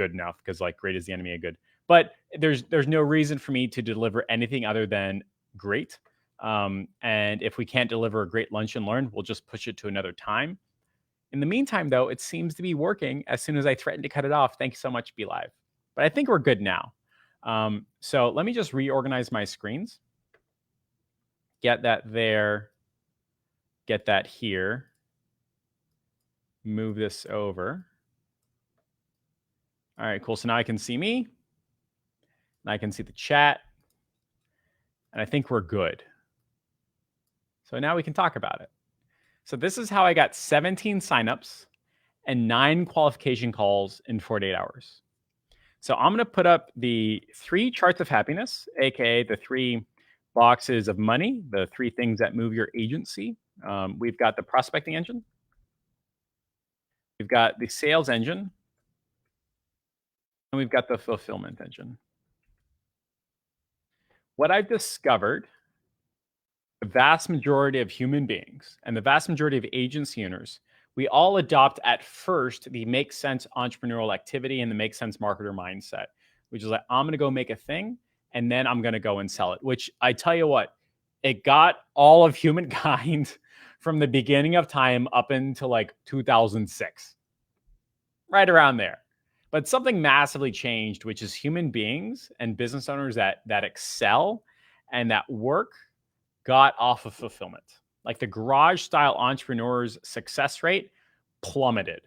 good enough because like great is the enemy of good. But there's no reason for me to deliver anything other than great. And if we can't deliver a great lunch and learn, we'll just push it to another time. In the meantime, though, it seems to be working as soon as I threaten to cut it off. Thank you so much, Be Live. But I think we're good now. So let me just reorganize my screens. Get that there. Get that here. Move this over. All right, cool. So now I can see me. And I can see the chat. And I think we're good. So now we can talk about it. So this is how I got 17 signups and 9 qualification calls in 48 hours. So I'm going to put up the 3 charts of happiness, aka the 3 boxes of money, the 3 things that move your agency. We've got the prospecting engine. We've got the sales engine. And we've got the fulfillment engine. What I've discovered, the vast majority of human beings and the vast majority of agency owners, we all adopt at first the make sense entrepreneurial activity and the make sense marketer mindset, which is like, I'm going to go make a thing and then I'm going to go and sell it, which I tell you what, it got all of humankind from the beginning of time up until like 2006, right around there. But something massively changed, which is human beings and business owners that excel and that work got off of fulfillment. Like the garage style entrepreneur's success rate plummeted.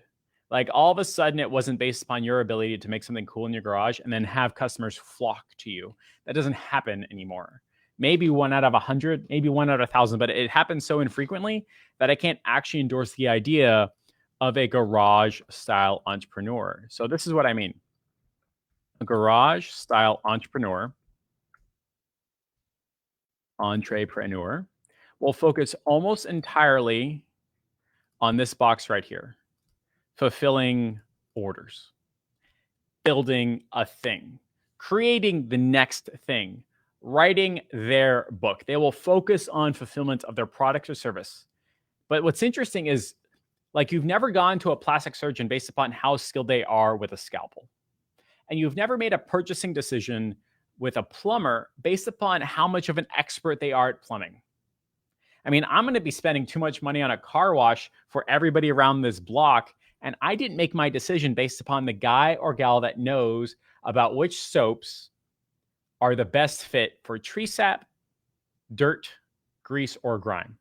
Like all of a sudden it wasn't based upon your ability to make something cool in your garage and then have customers flock to you. That doesn't happen anymore. Maybe 1 out of 100, maybe 1 out of 1,000, but it happens so infrequently that I can't actually endorse the idea of a garage style entrepreneur. So this is what I mean. A garage style entrepreneur will focus almost entirely on this box right here, fulfilling orders, building a thing, creating the next thing, writing their book. They will focus on fulfillment of their product or service. But what's interesting is, like, you've never gone to a plastic surgeon based upon how skilled they are with a scalpel. And you've never made a purchasing decision with a plumber based upon how much of an expert they are at plumbing. I mean, I'm going to be spending too much money on a car wash for everybody around this block. And I didn't make my decision based upon the guy or gal that knows about which soaps are the best fit for tree sap, dirt, grease, or grime.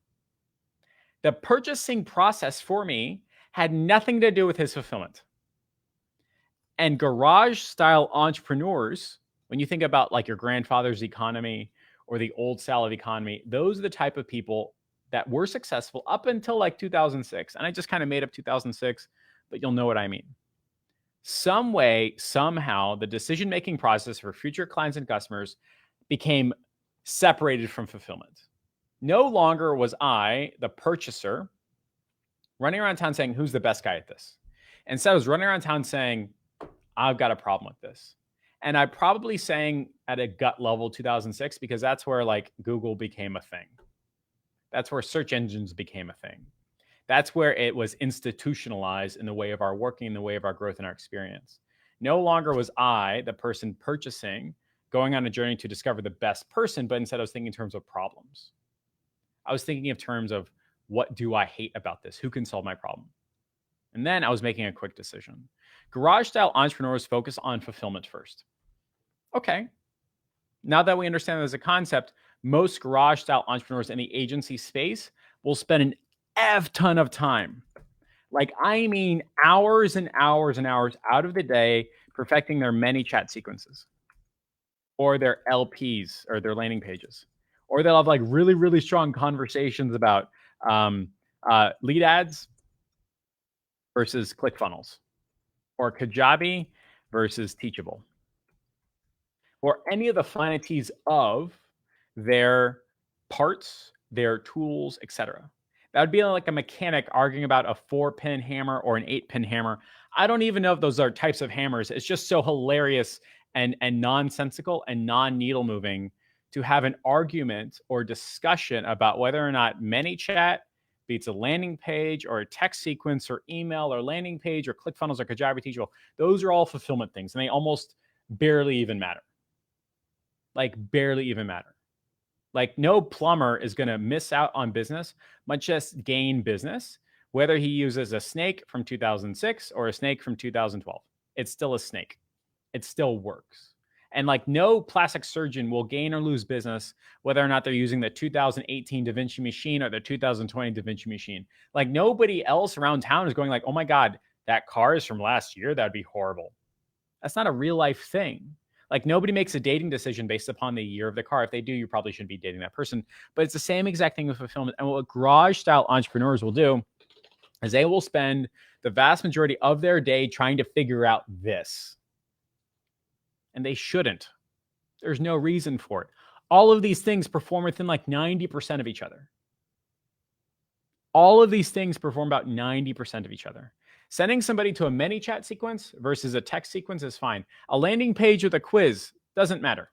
The purchasing process for me had nothing to do with his fulfillment. And garage style entrepreneurs, when you think about like your grandfather's economy or the old style of economy, those are the type of people that were successful up until like 2006. And I just kind of made up 2006, but you'll know what I mean. Some way, somehow, the decision-making process for future clients and customers became separated from fulfillment. No longer was I, the purchaser, running around town saying, who's the best guy at this? Instead, I was running around town saying, I've got a problem with this. And I probably sang at a gut level 2006 because that's where like Google became a thing. That's where search engines became a thing. That's where it was institutionalized in the way of our working, in the way of our growth and our experience. No longer was I, the person purchasing, going on a journey to discover the best person, but instead I was thinking in terms of problems. I was thinking in terms of, what do I hate about this? Who can solve my problem? And then I was making a quick decision. Garage style entrepreneurs focus on fulfillment first. Okay. Now that we understand there's a concept, most garage style entrepreneurs in the agency space will spend an ton of time. Like, I mean, hours and hours and hours out of the day perfecting their ManyChat sequences or their LPs or their landing pages. Or they'll have like really, really strong conversations about lead ads versus ClickFunnels, or Kajabi versus Teachable, or any of the finities of their parts, their tools, etc. That would be like a mechanic arguing about a 4-pin hammer or an 8-pin hammer. I don't even know if those are types of hammers. It's just so hilarious and nonsensical and non-needle moving to have an argument or discussion about whether or not ManyChat be it's a landing page or a text sequence or email or landing page or ClickFunnels or Kajabi Teachable. Those are all fulfillment things, and they almost barely even matter. Like barely even matter. Like no plumber is going to miss out on business, much less gain business, whether he uses a snake from 2006 or a snake from 2012. It's still a snake. It still works. And like no plastic surgeon will gain or lose business whether or not they're using the 2018 Da Vinci machine or the 2020 Da Vinci machine. Like nobody else around town is going like, oh my God, that car is from last year. That'd be horrible. That's not a real life thing. Like nobody makes a dating decision based upon the year of the car. If they do, you probably shouldn't be dating that person. But it's the same exact thing with fulfillment. And what garage style entrepreneurs will do is they will spend the vast majority of their day trying to figure out this. And they shouldn't. There's no reason for it. All of these things perform within like 90% of each other. All of these things perform about 90% of each other. Sending somebody to a ManyChat sequence versus a text sequence is fine. A landing page with a quiz doesn't matter.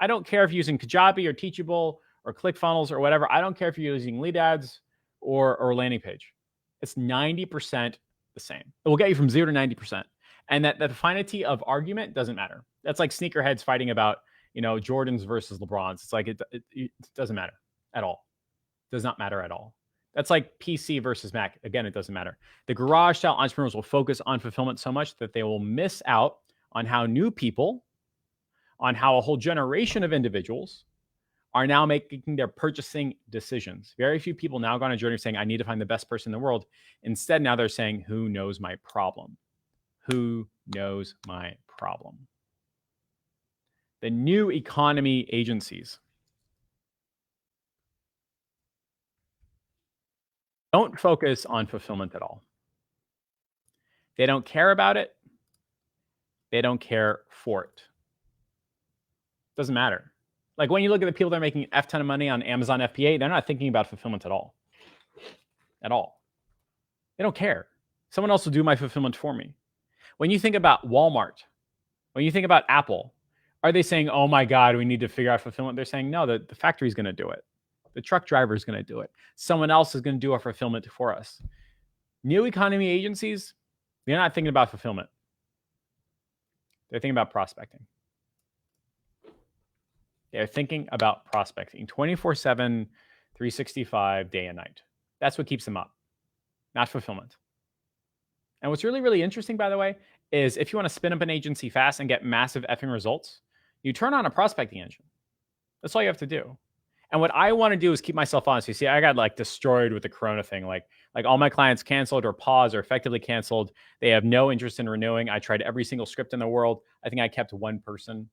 I don't care if you're using Kajabi or Teachable or ClickFunnels or whatever. I don't care if you're using lead ads or landing page. It's 90% the same. It will get you from 0 to 90%. And that the finity of argument doesn't matter. That's like sneakerheads fighting about, Jordans versus LeBrons. It's like it doesn't matter at all. It does not matter at all. That's like PC versus Mac. Again, it doesn't matter. The garage style entrepreneurs will focus on fulfillment so much that they will miss out on how new people, on how a whole generation of individuals are now making their purchasing decisions. Very few people now go on a journey saying, I need to find the best person in the world. Instead, now they're saying, who knows my problem? Who knows my problem? The new economy agencies don't focus on fulfillment at all. They don't care about it. They don't care for it. Doesn't matter. Like when you look at the people that are making F ton of money on Amazon FBA, they're not thinking about fulfillment at all. At all. They don't care. Someone else will do my fulfillment for me. When you think about Walmart, when you think about Apple, are they saying, oh my God, we need to figure out fulfillment? They're saying, no, the factory's going to do it. The truck driver is going to do it. Someone else is going to do our fulfillment for us. New economy agencies, they're not thinking about fulfillment. They're thinking about prospecting. They're thinking about prospecting 24/7, 365, day and night. That's what keeps them up, not fulfillment. And what's really, really interesting, by the way, is if you want to spin up an agency fast and get massive effing results, you turn on a prospecting engine. That's all you have to do. And what I want to do is keep myself honest. You see, I got like destroyed with the Corona thing. Like all my clients canceled or paused or effectively canceled. They have no interest in renewing. I tried every single script in the world. I think I kept one person.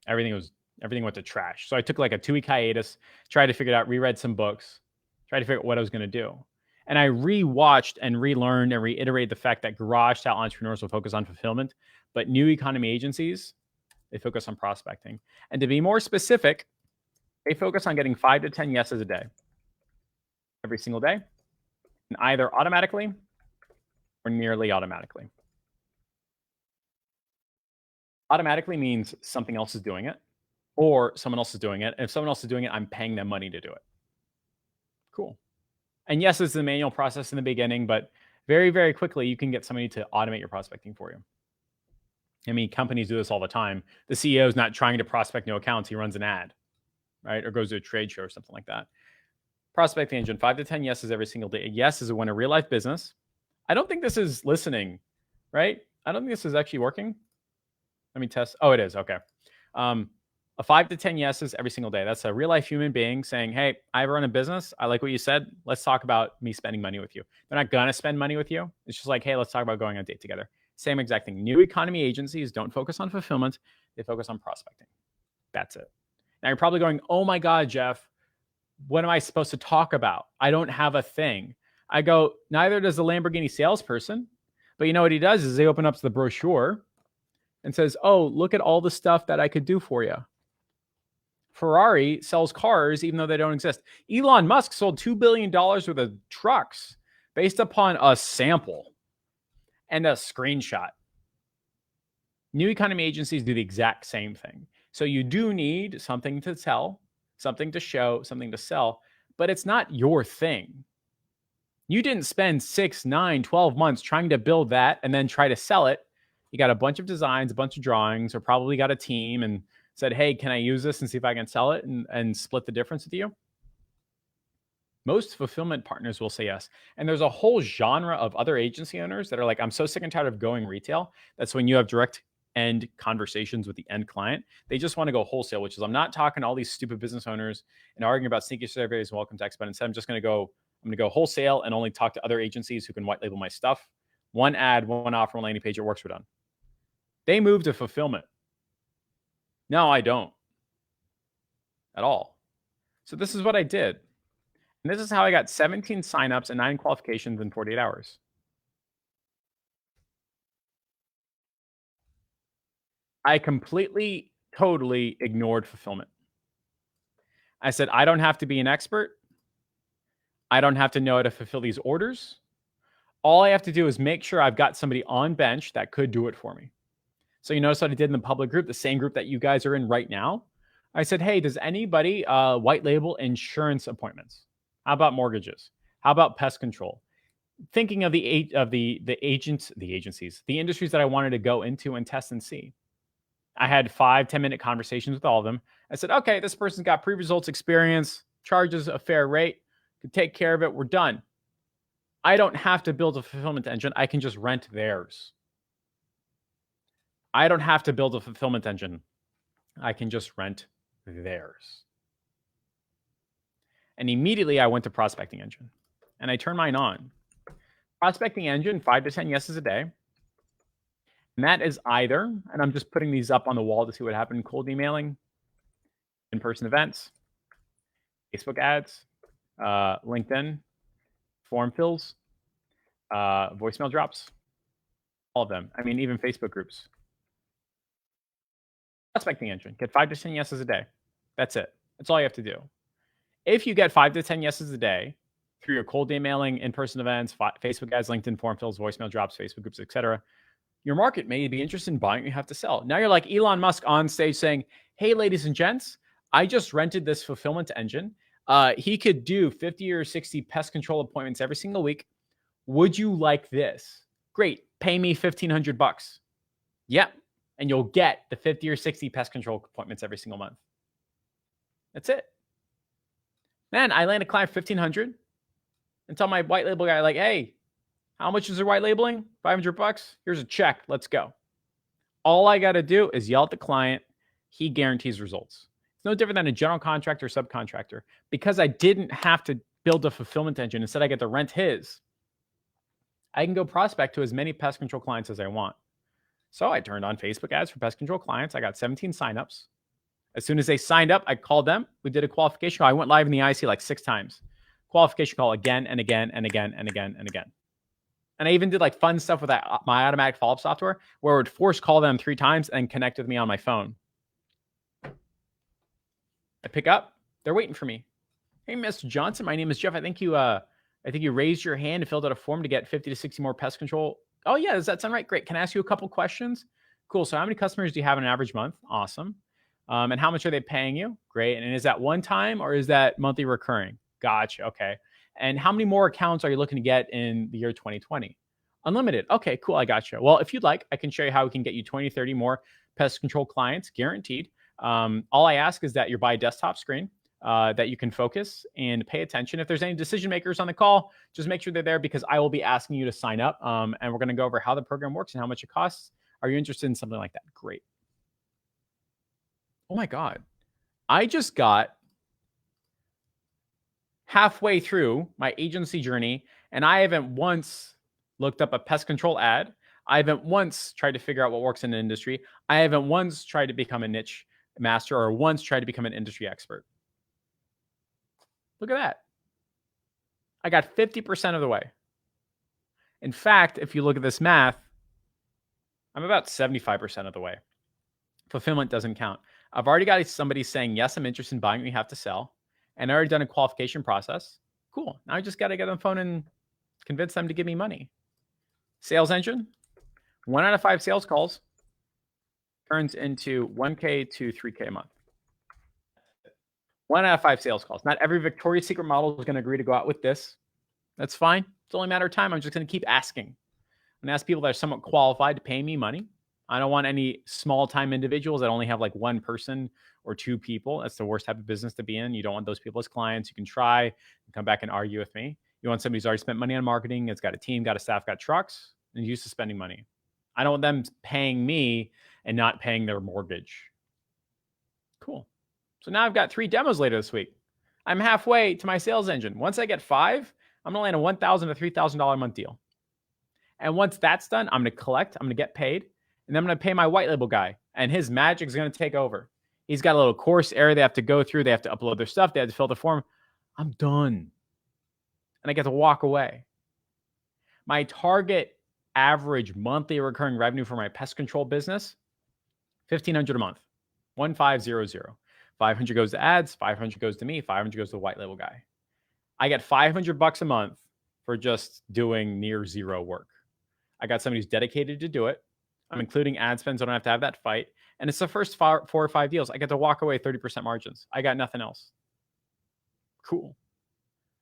Everything went to trash. So I took like a 2-week hiatus, tried to figure it out, reread some books, tried to figure out what I was going to do. And I rewatched and relearned and reiterated the fact that garage style entrepreneurs will focus on fulfillment, but new economy agencies, they focus on prospecting. And to be more specific, they focus on getting 5 to 10 yeses a day, every single day, and either automatically or nearly automatically. Automatically means something else is doing it, or someone else is doing it. And if someone else is doing it, I'm paying them money to do it. Cool. And yes, it's a manual process in the beginning, but very, very quickly, you can get somebody to automate your prospecting for you. I mean, companies do this all the time. The CEO is not trying to prospect new accounts. He runs an ad, right? Or goes to a trade show or something like that. Prospecting engine, 5 to 10 yeses every single day. A yes is a win a real life business. I don't think this is listening, right? I don't think this is actually working. Let me test. Oh, it is. Okay. A 5 to 10 yeses every single day. That's a real life human being saying, hey, I run a business. I like what you said. Let's talk about me spending money with you. They're not going to spend money with you. It's just like, hey, let's talk about going on a date together. Same exact thing. New economy agencies don't focus on fulfillment. They focus on prospecting. That's it. Now you're probably going, oh my God, Jeff, what am I supposed to talk about? I don't have a thing. I go, neither does the Lamborghini salesperson. But you know what he does is they open up the brochure and says, oh, look at all the stuff that I could do for you. Ferrari sells cars even though they don't exist. Elon Musk sold $2 billion worth of trucks based upon a sample and a screenshot. New economy agencies do the exact same thing. So you do need something to sell, something to show, something to sell, but it's not your thing. You didn't spend 6, 9, 12 months trying to build that and then try to sell it. You got a bunch of designs, a bunch of drawings, or probably got a team and said, hey, can I use this and see if I can sell it and split the difference with you? Most fulfillment partners will say yes. And there's a whole genre of other agency owners that are like, I'm so sick and tired of going retail. That's when you have direct end conversations with the end client. They just want to go wholesale, which is I'm not talking to all these stupid business owners and arguing about sneaky surveys and welcome text, but instead I'm going to go wholesale and only talk to other agencies who can white label my stuff. One ad, one offer, one landing page, it works, we're done. They move to fulfillment. No, I don't at all. So this is what I did. And this is how I got 17 signups and 9 qualifications in 48 hours. I completely, totally ignored fulfillment. I said, I don't have to be an expert. I don't have to know how to fulfill these orders. All I have to do is make sure I've got somebody on bench that could do it for me. So you notice what I did in the public group, the same group that you guys are in right now. I said, hey, does anybody white label insurance appointments? How about mortgages? How about pest control? Thinking of the agencies, the industries that I wanted to go into and test and see. I had 5-10 minute conversations with all of them. I said, okay, this person's got pre-results experience, charges a fair rate, can take care of it. We're done. I don't have to build a fulfillment engine. I can just rent theirs. I don't have to build a fulfillment engine. I can just rent theirs. And immediately I went to Prospecting Engine and I turned mine on. Prospecting Engine, 5 to 10 yeses a day. And that is either, and I'm just putting these up on the wall to see what happened, cold emailing, in-person events, Facebook ads, LinkedIn, form fills, voicemail drops, all of them. I mean, even Facebook groups. Prospecting Engine, get 5 to 10 yeses a day. That's it. That's all you have to do. If you get 5 to 10 yeses a day through your cold emailing, in-person events, Facebook ads, LinkedIn form fills, voicemail drops, Facebook groups, etc., your market may be interested in buying what you have to sell. Now you're like Elon Musk on stage saying, hey, ladies and gents, I just rented this fulfillment engine. He could do 50 or 60 pest control appointments every single week. Would you like this? Great. Pay me $1,500. Yep. And you'll get the 50 or 60 pest control appointments every single month. That's it. Then I land a client $1,500 and tell my white label guy, like, hey, how much is their white labeling? $500. Here's a check. Let's go. All I got to do is yell at the client. He guarantees results. It's no different than a general contractor or subcontractor. Because I didn't have to build a fulfillment engine. Instead, I get to rent his. I can go prospect to as many pest control clients as I want. So I turned on Facebook ads for pest control clients. I got 17 signups. As soon as they signed up, I called them. We did a qualification call. I went live in the IC like 6 times. Qualification call again and again and again and again and again. And I even did like fun stuff with my automatic follow-up software where it would force call them 3 times and connect with me on my phone. I pick up. They're waiting for me. Hey, Mr. Johnson, my name is Jeff. I think you raised your hand and filled out a form to get 50 to 60 more pest control. Oh, yeah. Does that sound right? Great. Can I ask you a couple questions? Cool. So how many customers do you have in an average month? Awesome. And how much are they paying you? Great. And is that one time or is that monthly recurring? Gotcha. Okay. And how many more accounts are you looking to get in the year 2020? Unlimited. Okay, cool. I got you. Well, if you'd like, I can show you how we can get you 20, 30 more pest control clients guaranteed. All I ask is that you're by a desktop screen, that you can focus and pay attention. If there's any decision makers on the call, just make sure they're there because I will be asking you to sign up. And we're going to go over how the program works and how much it costs. Are you interested in something like that? Great. Oh my God. I just got halfway through my agency journey and I haven't once looked up a pest control ad. I haven't once tried to figure out what works in an industry. I haven't once tried to become a niche master or once tried to become an industry expert. Look at that. I got 50% of the way. In fact, if you look at this math, I'm about 75% of the way. Fulfillment doesn't count. I've already got somebody saying, yes, I'm interested in buying what you have to sell. And I already done a qualification process. Cool. Now I just got to get on the phone and convince them to give me money. Sales engine, 1 out of 5 sales calls turns into 1K to 3K a month. 1 out of 5 sales calls. Not every Victoria's Secret model is going to agree to go out with this. That's fine. It's only a matter of time. I'm just going to keep asking. I'm going to ask people that are somewhat qualified to pay me money. I don't want any small time individuals that only have like one person or two people. That's the worst type of business to be in. You don't want those people as clients. You can try and come back and argue with me. You want somebody who's already spent money on marketing, it's got a team, got a staff, got trucks, and used to spending money. I don't want them paying me and not paying their mortgage. Cool. So now I've got 3 demos later this week. I'm halfway to my sales engine. Once I get 5, I'm going to land a $1,000 to $3,000 a month deal. And once that's done, I'm going to collect, I'm going to get paid, and then I'm going to pay my white label guy, and his magic is going to take over. He's got a little course area they have to go through. They have to upload their stuff. They have to fill the form. I'm done. And I get to walk away. My target average monthly recurring revenue for my pest control business, $1,500 a month, 1500. 500 goes to ads, 500 goes to me, 500 goes to the white label guy. I get $500 a month for just doing near zero work. I got somebody who's dedicated to do it. I'm including ad spend, so I don't have to have that fight. And it's the first 4 or 5 deals. I get to walk away 30% margins. I got nothing else. Cool.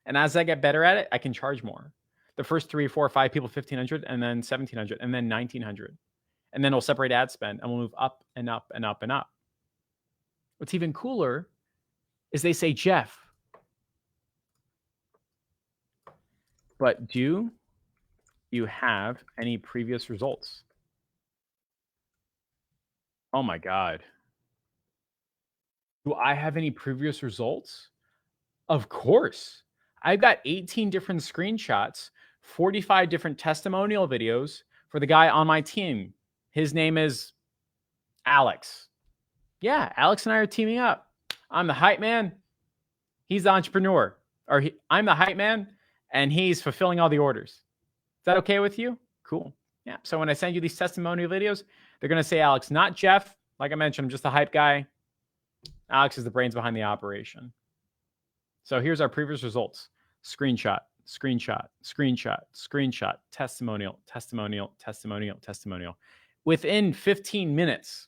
And as I get better at it, I can charge more. The first 3, 4, or 5 people, 1,500, and then 1,700, and then 1,900. And then we'll separate ad spend, and we'll move up and up and up and up. What's even cooler is they say, Jeff, but do you have any previous results? Oh my God. Do I have any previous results? Of course. I've got 18 different screenshots, 45 different testimonial videos for the guy on my team. His name is Alex. Yeah, Alex and I are teaming up. I'm the hype man. He's the entrepreneur. I'm the hype man, and he's fulfilling all the orders. Is that okay with you? Cool. Yeah. So when I send you these testimonial videos, they're going to say Alex, not Jeff. Like I mentioned, I'm just the hype guy. Alex is the brains behind the operation. So here's our previous results. Screenshot, screenshot, screenshot, screenshot, testimonial, testimonial, testimonial, testimonial. Within 15 minutes,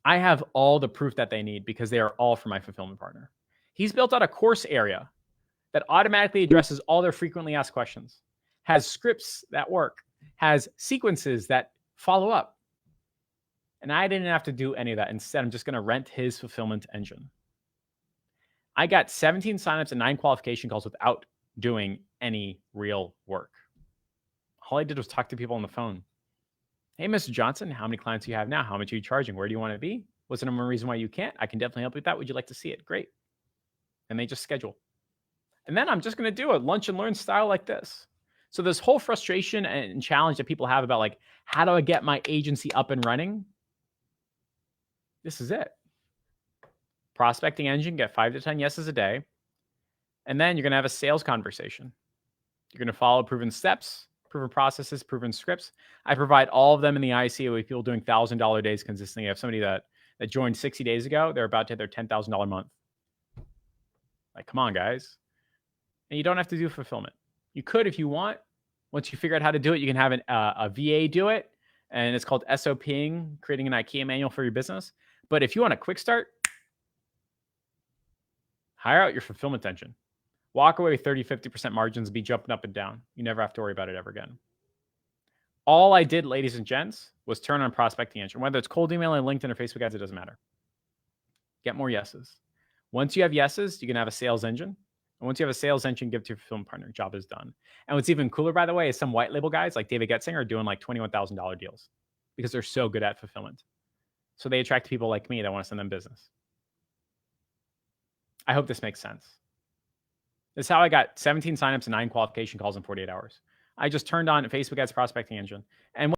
I have all the proof that they need because they are all from my fulfillment partner. He's built out a course area that automatically addresses all their frequently asked questions, has scripts that work, has sequences that follow up. And I didn't have to do any of that. Instead, I'm just going to rent his fulfillment engine. I got 17 signups and 9 qualification calls without doing any real work. All I did was talk to people on the phone. Hey, Mr. Johnson, how many clients do you have now? How much are you charging? Where do you want to be? What's the number one reason why you can't? I can definitely help you with that. Would you like to see it? Great. And they just schedule. And then I'm just going to do a lunch and learn style like this. So this whole frustration and challenge that people have about like, how do I get my agency up and running? This is it. Prospecting engine, get 5 to 10 yeses a day. And then you're going to have a sales conversation. You're going to follow proven steps, proven processes, proven scripts. I provide all of them in the IC with people doing $1,000 days consistently. I have somebody that joined 60 days ago. They're about to hit their $10,000 month. Like, come on, guys. And you don't have to do fulfillment. You could if you want. Once you figure out how to do it, you can have a VA do it. And it's called SOPing, creating an IKEA manual for your business. But if you want a quick start, hire out your fulfillment engine. Walk away with 30, 50% margins, be jumping up and down. You never have to worry about it ever again. All I did, ladies and gents, was turn on prospecting engine. Whether it's cold emailing, LinkedIn, or Facebook ads, it doesn't matter. Get more yeses. Once you have yeses, you can have a sales engine. And once you have a sales engine, give it to your fulfillment partner. Job is done. And what's even cooler, by the way, is some white label guys like David Getzinger are doing like $21,000 deals because they're so good at fulfillment. So they attract people like me that want to send them business. I hope this makes sense. This is how I got 17 signups and 9 qualification calls in 48 hours. I just turned on Facebook ads prospecting engine. And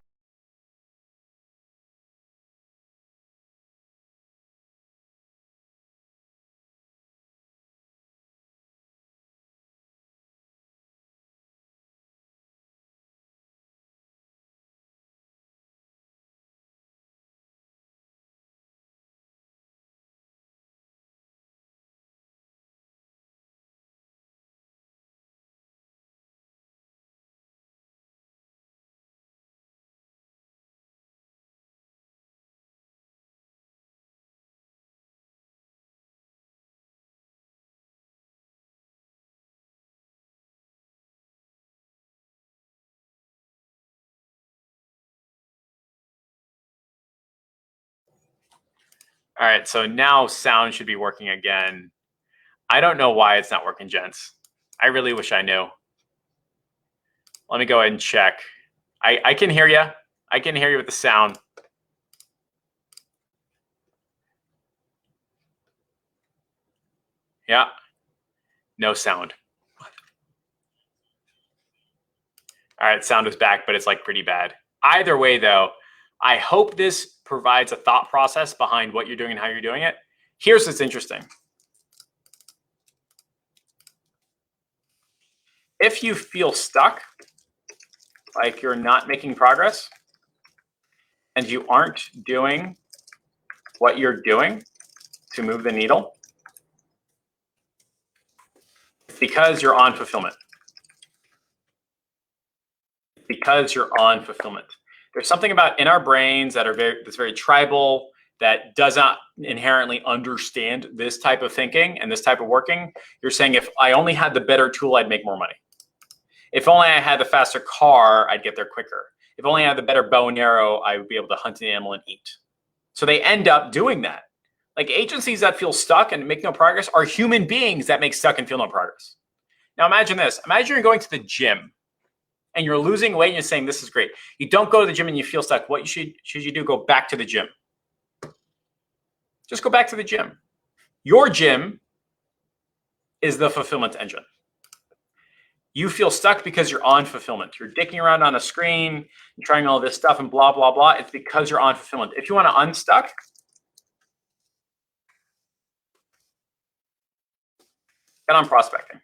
All right, so now sound should be working again. I don't know why it's not working, gents. I really wish I knew. Let me go ahead and check. I can hear you. I can hear you with the sound. Yeah. No sound. All right, sound is back, but it's like pretty bad. Either way, though, I hope this provides a thought process behind what you're doing and how you're doing it. Here's what's interesting. If you feel stuck, like you're not making progress, and you aren't doing what you're doing to move the needle, it's because you're on fulfillment. Because you're on fulfillment. There's something about in our brains that's very tribal, that does not inherently understand this type of thinking and this type of working. You're saying, if I only had the better tool, I'd make more money. If only I had the faster car, I'd get there quicker. If only I had the better bow and arrow, I would be able to hunt an animal and eat. So they end up doing that. Like agencies that feel stuck and make no progress are human beings that make stuck and feel no progress. Now imagine this. Imagine you're going to the gym and you're losing weight and you're saying, this is great. You don't go to the gym and you feel stuck. What should you do? Go back to the gym. Just go back to the gym. Your gym is the fulfillment engine. You feel stuck because you're on fulfillment. You're dicking around on a screen, and trying all this stuff and blah, blah, blah. It's because you're on fulfillment. If you want to unstuck, get on prospecting.